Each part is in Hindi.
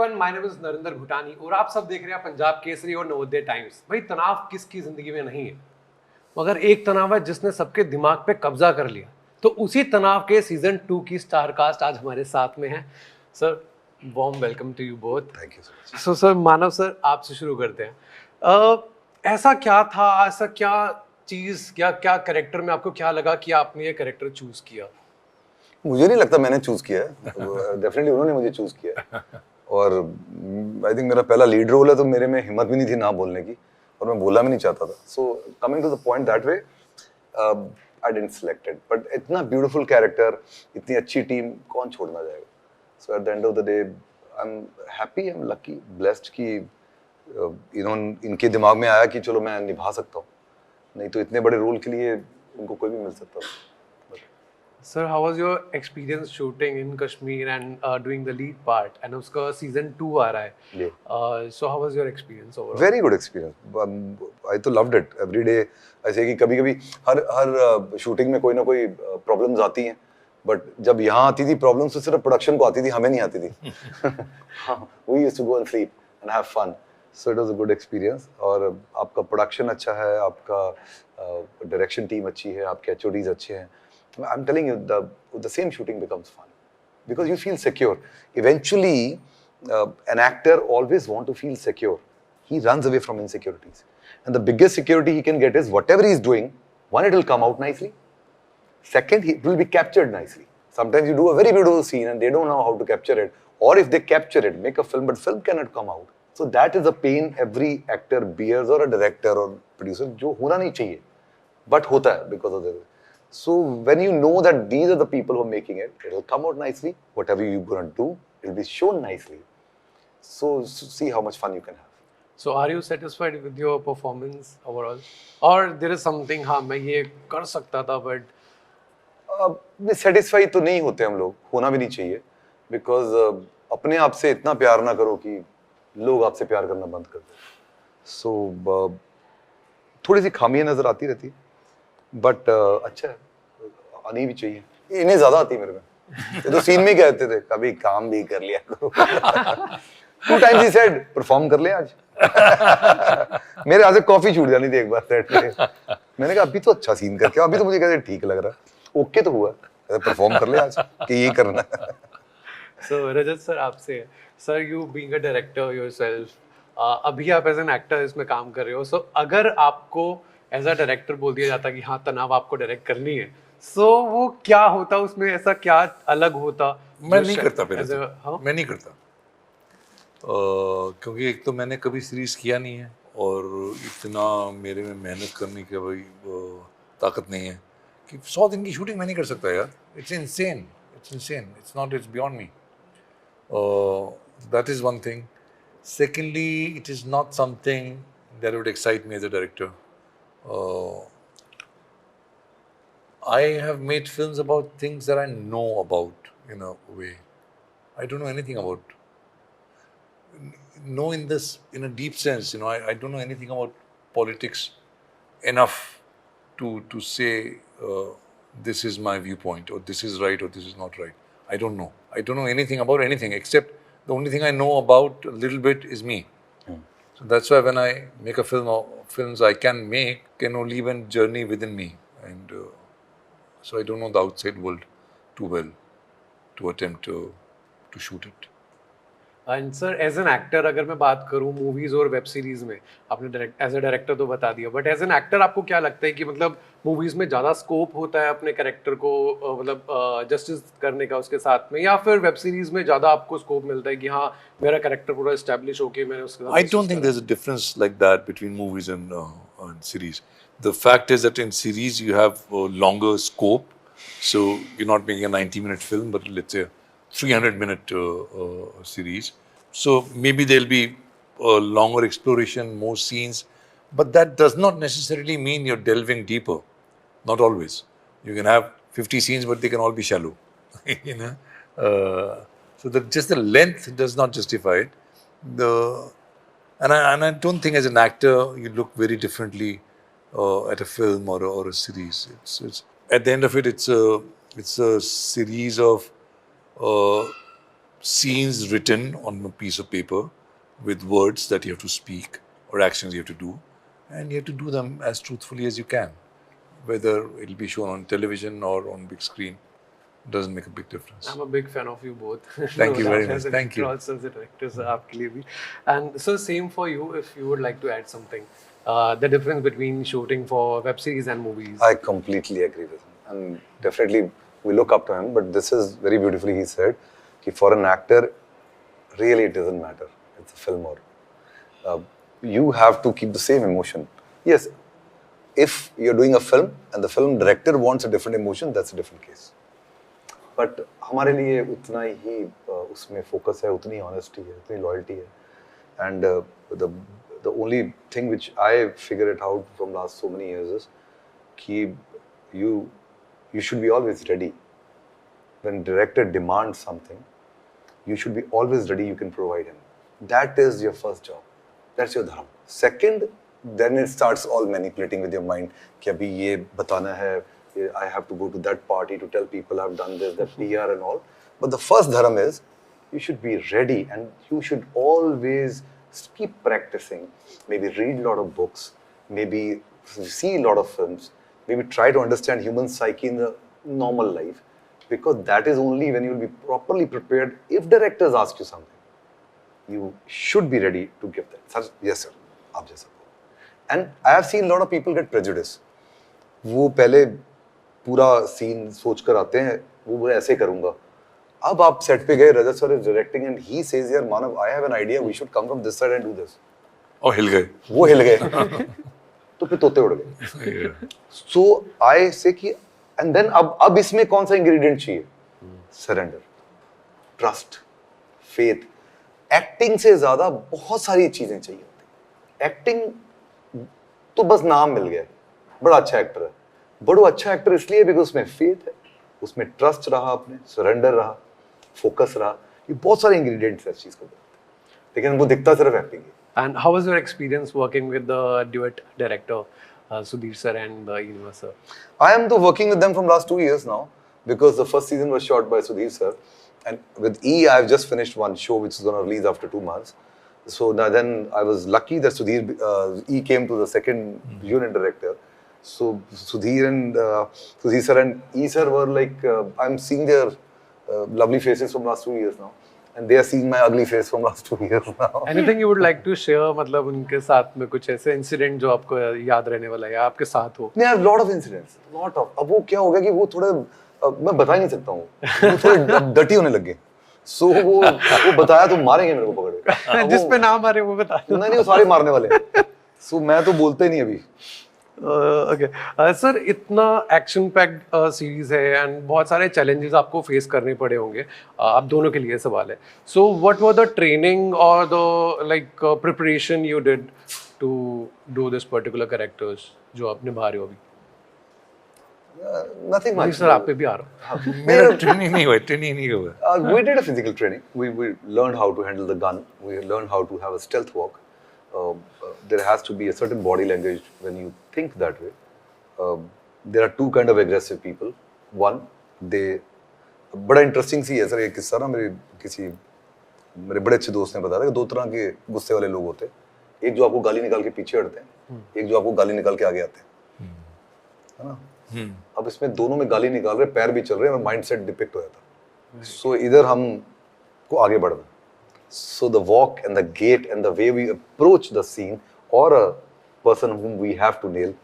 Everyone, my name is Narendra Bhutani और आप सब देख रहे हैं पंजाब केसरी और नवोदय टाइम्स। भाई तनाव किसकी जिंदगी में नहीं है, मगर एक तनाव है जिसने सबके दिमाग पे कब्जा कर लिया। तो उसी तनाव के सीजन 2 की स्टार कास्ट आज हमारे साथ में है। Sir warm welcome to you both. Thank you so much. So sir Manav sir, आपसे शुरू करते हैं। ऐसा क्या था, ऐसा क्या चीज, क्या कैरेक्टर में आपको क्या लगा कि आपने ये कैरेक्टर चूज किया? मुझे नहीं लगता मैंने चूज किया है, डेफिनेटली उन्होंने मुझे चूज किया है। और आई थिंक मेरा पहला लीड रोल है, तो मेरे में हिम्मत भी नहीं थी ना बोलने की, और मैं बोलना भी नहीं चाहता था। So coming to the point that way, I didn't select it, but इतना ब्यूटीफुल कैरेक्टर, इतनी अच्छी टीम, कौन छोड़ना जाएगा। So at the end of the day I am happy, I am lucky, blessed कि इनके दिमाग में आया कि चलो मैं निभा सकता हूँ, नहीं तो इतने बड़े रोल के लिए उनको कोई भी मिल सकता था। Sir, how was your experience shooting in Kashmir and doing the lead part? And उसका season 2 आ रहा है. Yeah. So how was your experience overall? Very good experience. I तो loved it. Every day ऐसे कि कभी-कभी हर शूटिंग में कोई ना कोई प्रॉब्लम्स आती हैं, बट जब यहाँ आती थी प्रॉब्लम्स तो सिर्फ प्रोडक्शन को आती थी, हमें नहीं आती थी। We used to go and sleep and have fun. So it was a good experience. और आपका प्रोडक्शन अच्छा है, आपका डायरेक्शन टीम अच्छी है, आपके HODs अच्छे हैं। I'm telling you, the same shooting becomes fun because you feel secure. Eventually, an actor always want to feel secure. He runs away from insecurities, and the biggest security he can get is whatever he is doing. One, it will come out nicely. Second, it will be captured nicely. Sometimes you do a very beautiful scene and they don't know how to capture it, or if they capture it, make a film, but film cannot come out. So that is a pain every actor bears, or a director or producer, जो होना नहीं चाहिए, but होता है because of the. So when you know that these are the people who are making it, it will come out nicely. Whatever you're going to do, it will be shown nicely. So see how much fun you can have. So are you satisfied with your performance overall? Or there is something, हाँ मैं ये कर सकता था but satisfied तो नहीं होते हम लोग, होना भी नहीं चाहिए, because अपने आप से इतना प्यार ना करो कि लोग आपसे प्यार करना बंद कर दें. So थोड़ी सी खामियां नजर आती रहती है, बट अच्छा है, आनी भी चाहिए. इन्हें ज्यादा आती है मेरे में. ये तो सीन में कहते थे कभी काम भी कर लिया करो. 2 times he said परफॉर्म कर ले आज. मेरे हाथ से कॉफी छूट जानी थी एक बार सेट पे. मैंने कहा अभी तो अच्छा सीन करके, अभी तो मुझे कहते ठीक लग रहा है, ओके तो हुआ, परफॉर्म कर ले आज कि ये करना है. So रजत सर, आपसे sir, you being a director yourself, अभी आप एज एन एक्टर इसमें काम कर रहे हो, सो अगर आपको एज अ डायरेक्टर बोल दिया जाता कि हाँ तनाव आपको डायरेक्ट करनी है, सो वो क्या होता, उसमें ऐसा क्या अलग होता? मैं नहीं करता पहले तो, हाँ? मैं नहीं करता, क्योंकि एक तो मैंने कभी सीरीज किया नहीं है और इतना मेरे में मेहनत करने की भाई ताकत नहीं है कि 100 दिन की शूटिंग मैं नहीं कर सकता यार. It's insane, it's not, it's beyond me. That is one thing. Secondly, it is not something that would excite me as a director. I have made films about things that I know about in a way. I don't know anything about. Know in this, in a deep sense, I don't know anything about politics enough to say this is my viewpoint, or this is right, or this is not right. I don't know. I don't know anything about anything, except the only thing I know about a little bit is me. So that's why when I make a film, or films I can make can only even journey within me, and so I don't know the outside world too well to attempt to shoot it. And sir, as an actor अगर मैं बात करूं मूवीज और वेब सीरीज में, आपने एज अ डायरेक्टर तो बता दिया, बट एज एन एक्टर आपको क्या लगता है कि मतलब मूवीज में ज़्यादा स्कोप होता है अपने कैरेक्टर को मतलब जस्टिस करने का उसके साथ में, या फिर वेब सीरीज में ज़्यादा आपको स्कोप मिलता है कि हाँ मेरा कैरेक्टर पूरा एस्टेब्लिश होके मैंने उसके साथ? I don't think there's a difference like that between movies and series. The fact is that in series you have longer scope, so you're not making a 90-minute film, but let's say a 300-minute series. So maybe there'll be longer exploration, more scenes, but that does not necessarily mean you're delving deeper. Not always. You can have 50 scenes, but they can all be shallow. You know, so that just the length does not justify it. And I don't think as an actor you look very differently at a film or a series. It's at the end of it, it's a series of scenes written on a piece of paper with words that you have to speak or actions you have to do, and you have to do them as truthfully as you can. Whether it'll be shown on television or on big screen doesn't make a big difference. I'm a big fan of you both. Thank you No very doubt, much. as a Thank you. director, also as a director, sir, आपके लिए भी. And so same for you, if you would like to add something. The difference between shooting for web series and movies. I completely agree with him, and definitely we look up to him. But this is very beautifully he said, कि for an actor, really it doesn't matter. It's a film or you have to keep the same emotion. Yes, if you're doing a film and the film director wants a different emotion, that's a different case. But हमारे लिए उतना ही उसमें focus है, उतनी honesty है, उतनी loyalty है, and the only thing which I figure it out from last so many years is कि you should be always ready. When director demands something, you should be always ready. You can provide him. That is your first job. That's your dharma. Second, then it starts all manipulating with your mind कि अभी ये बताना है, I have to go to that party to tell people I've done this, that PR and all. But the first dharma is you should be ready, and you should always keep practicing. Maybe read a lot of books, maybe see a lot of films, maybe try to understand human psyche in the normal life, because that is only when you will be properly prepared. If directors ask you something, you should be ready to give that. Sir, yes sir, आप जैसा बोलो. And I have seen a lot of people get prejudice. वो पहले पूरा सीन सोच कर आते हैं, वो ऐसे करूंगा. अब आप सेट पे गए, Rajat sir is directing and he says यार Manav, I have an idea, we should come from this side and do this. और हिल गए. वो हिल गए. तो फिर तोते उड़ गए. सो आई से कि एंड देन अब इसमें कौन सा इंग्रेडिएंट चाहिए? Surrender, trust, faith. एक्टिंग से ज्यादा बहुत सारी चीजें चाहिए होती. एक्टिंग तो बस नाम मिल गया, बड़ा अच्छा एक्टर है. बड़ा अच्छा एक्टर इसलिए बिकॉज उसमें फेथ है, उसमें ट्रस्ट रहा, अपने सरेंडर रहा, फोकस रहा. ये बहुत सारे इंग्रेडिएंट्स हैं इस चीज को, लेकिन वो दिखता सिर्फ एक्टिंग है. And how was your experience working with the duet director, Sudhir sir and Iniva sir? I am working with them from last 2 years now, because the first season was shot by Sudhir sir, and with E I have just finished one show which is going to release after 2 months. So now then I was lucky that E came to the second unit director. So Sudhir sir and E sir were like, I'm seeing their lovely faces from last 2 years now, and they are seeing my ugly face from last 2 years now. Anything you would like to share, मतलब उनके साथ में कुछ ऐसे इंसिडेंट जो आपको याद रहने वाला है या आपके साथ हो? I have lot of incidents, lot of. अब वो क्या हो गया कि वो थोड़े मैं बता ही नहीं सकता हूँ, वो थोड़े डटी होने लग गए. So वो बताया तो मारेंगे मेरे को पकड़ के. जिस पे नाम आ रहे वो बता. नहीं वो सारे मारने वाले हैं. So मैं तो बोलते ही नहीं अभी. ओके सर, इतना एक्शन पैक्ड सीरीज है एंड बहुत सारे चैलेंजेस आपको फेस करने पड़े होंगे. आप दोनों के लिए सवाल है. So what were the training और the like preparation you did to do this particular characters जो आप निभा रहे हो अभी? Nothing much. सर आप पे भी आ रहा हूँ. मेरा ट्रेनिंग नहीं हुआ. We did a physical training. We learned how to handle the gun. We learned how to have a stealth walk. There has to be a certain body language when you think that way. There are two kind of aggressive people. One, बड़ा इंटरेस्टिंग सी है सर ये किस्सा ना. मेरे बड़े अच्छे दोस्त ने बताया था कि 2 तरह के गुस्से वाले लोग होते हैं. एक जो आपको गाली निकाल के पीछे हटते हैं, एक जो आपको गाली निकाल के आगे आते हैं, है ना. अब इसमें दोनों में गाली निकाल रहे, पैर भी चल रहे हैं और माइंड सेट डिपिक्ट हो जाता. सो इधर हम को आगे बढ़ना. So the walk and the gait and the way we approach the scene or a person whom we have to nail,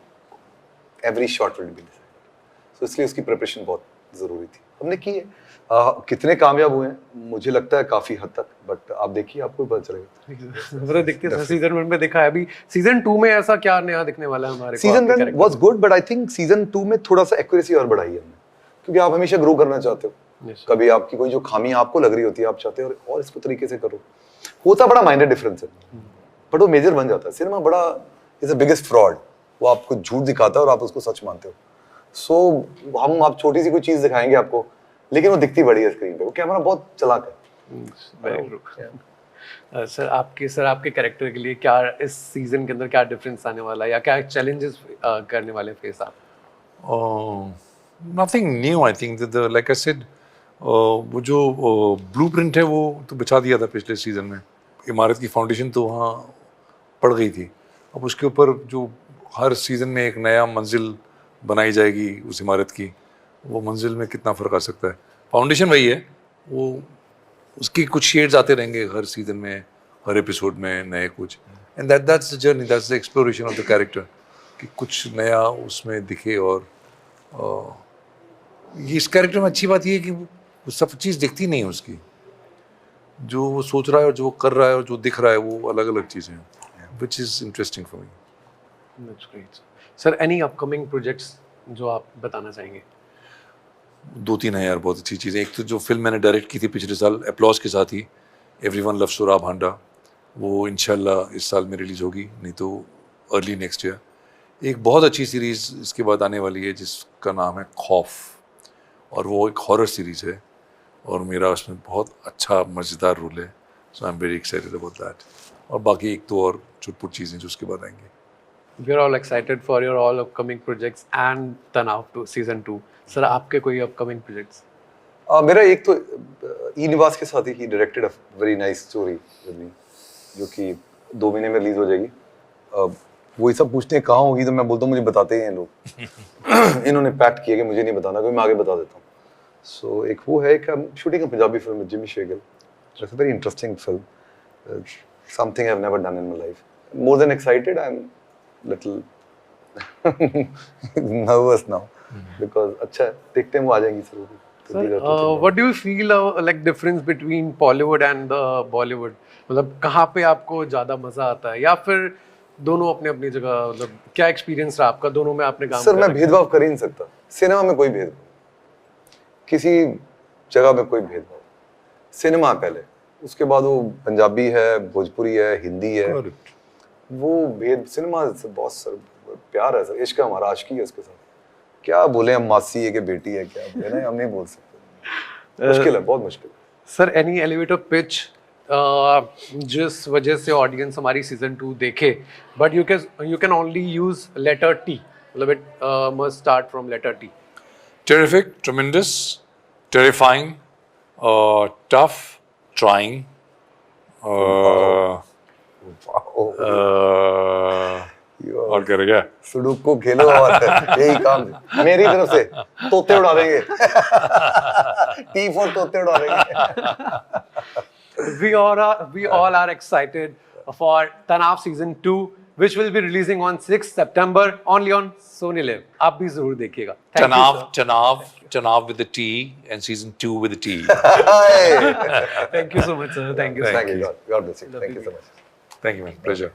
every shot will be decided. So इसलिए उसकी preparation बहुत ज़रूरी थी. हमने की है. कितने कामयाब हुए हैं मुझे लगता है काफी हद तक, बट आप देखिए आपको भी पता चलेगा. जरा देखते हैं सीजन 1 में देखा है, अभी सीजन 2 में ऐसा क्या नया दिखने वाला है हमारे को? Season 1 was good, but I think season 2 में थोड़ा सा एक्यूरेसी और बढ़ाई है हमने, क्योंकि आप हमेशा ग्रो करना चाहते हो. कभी आपकी कोई जो खामी आपको लग रही होती है आप चाहते हो और इसको तरीके से करो. होता बड़ा माइनर डिफरेंस है, बट वो मेजर बन जाता है. सिनेमा बड़ा इज द बिगेस्ट फ्रॉड. वो आपको झूठ दिखाता है और आप उसको सच मानते हो. सो हम आप छोटी सी कोई चीज दिखाएंगे आपको, लेकिन वो दिखती बड़ी है स्क्रीन पे. वो कैमरा बहुत चलाक है. सर आपके कैरेक्टर के लिए क्या इस सीजन के अंदर क्या डिफरेंस आने वाला है या क्या चैलेंजेस करने वाले फेस आप? Nothing new. I think that like I said, वो जो ब्लूप्रिंट है वो तो बिछा दिया था पिछले सीजन में, इमारत की फाउंडेशन तो वहाँ पड़ गई थी, अब उसके ऊपर जो हर सीजन में एक नया मंजिल बनाई जाएगी उस इमारत की, वो मंजिल में कितना फ़र्क आ सकता है। फाउंडेशन वही है, वो उसकी कुछ शेड्स आते रहेंगे हर सीजन में, हर एपिसोड में नए कुछ, and that's the journey, that's the exploration of the character, कि कुछ नया उसमें दिखे। और ये इस कैरेक्टर में अच्छी बात ये है कि वो सब चीज़ दिखती नहीं है उसकी, जो वो सोच रहा है और जो वो कर रहा है और जो दिख रहा है वो अलग अलग चीज़ें हैं, which is interesting for me. That's great. Sir, any upcoming projects जो आप बताना चाहेंगे? 2-3 हैं यार बहुत अच्छी चीज़ें। एक तो जो फिल्म मैंने डायरेक्ट की थी पिछले साल एप्लॉज के साथ ही, एवरीवन लव्स सुरा भांडा, वो इंशाल्लाह इस साल में रिलीज़ होगी, नहीं तो अर्ली नेक्स्ट ईयर। एक बहुत अच्छी सीरीज़ इसके बाद आने वाली है जिसका नाम है खौफ, और वो एक हॉरर सीरीज़ है और मेरा उसमें बहुत अच्छा मज़ेदार रोल है, so I am very excited about that. और बाकी एक तो और छुटपुट चीज़ें जो उसके बाद आएंगी। We are all excited for your all upcoming projects and Tanav 2 season 2. Sir, आपके कोई upcoming projects? मेरा एक तो ई निवास के साथ ही directed a very nice story with me, जो कि 2 महीने में रिलीज हो जाएगी। वो ये सब पूछते हैं कहाँ होगी, तो मैं बोलता हूँ मुझे बताते ही हैं लोग। इन्होंने पैक्ट किया कि मुझे नहीं बताना, कोई मैं आगे बता देता हूँ। सो एक वो है कि shooting a Punjabi film with Jimmy Shergill, it's a very interesting film, something I have never done in my life. More than excited, I am little nervous now because अच्छा है, देखते हैं वो आ जाएंगी जरूर। Sir, what do you feel like difference between Bollywood and the Bollywood? मतलब कहाँ पे आपको ज़्यादा मज़ा आता है, या फिर दोनों अपने अपनी जगह, मतलब क्या एक्सपीरियंस रहा आपका दोनों में आपने काम सर कर मैं रखा है? भेदभाव कर ही नहीं सकता, सिनेमा में कोई भेदभाव, किसी जगह में कोई भेदभाव। सिनेमा पहले, उसके बाद वो पंजाबी है, भोजपुरी है, हिंदी है, वो भेद सिनेमा से बहुत सर प्यार है सर, इश्क है हमारा, आशिकी है उसके साथ। क्या बोले हम, मासी है कि बेटी है, क्या बोले ना, हम नहीं बोल सकते। मुश्किल है, बहुत मुश्किल है। सर, एनी एलिवेटर पिच जिस वजह से ऑडियंस हमारी सीजन 2 देखे, but you can only use letter T, मतलब it must start from letter T. Terrific, tremendous, terrifying, tough, trying, और क्या रह गया? सुडोकू खेलो और यही काम है मेरी तरफ से, तोते उड़ा देंगे। टी फॉर तोते उड़ा देंगे। We all are excited for Tanav season 2, which will be releasing on 6th September only on Sony Live. आप भी जरूर देखिएगा। Thank you, sir. Tanav with the T and season 2 with the T. Thank you so much, sir. Thank you. Thank you. God bless you. Thank you so much. Thank you, man. Pleasure.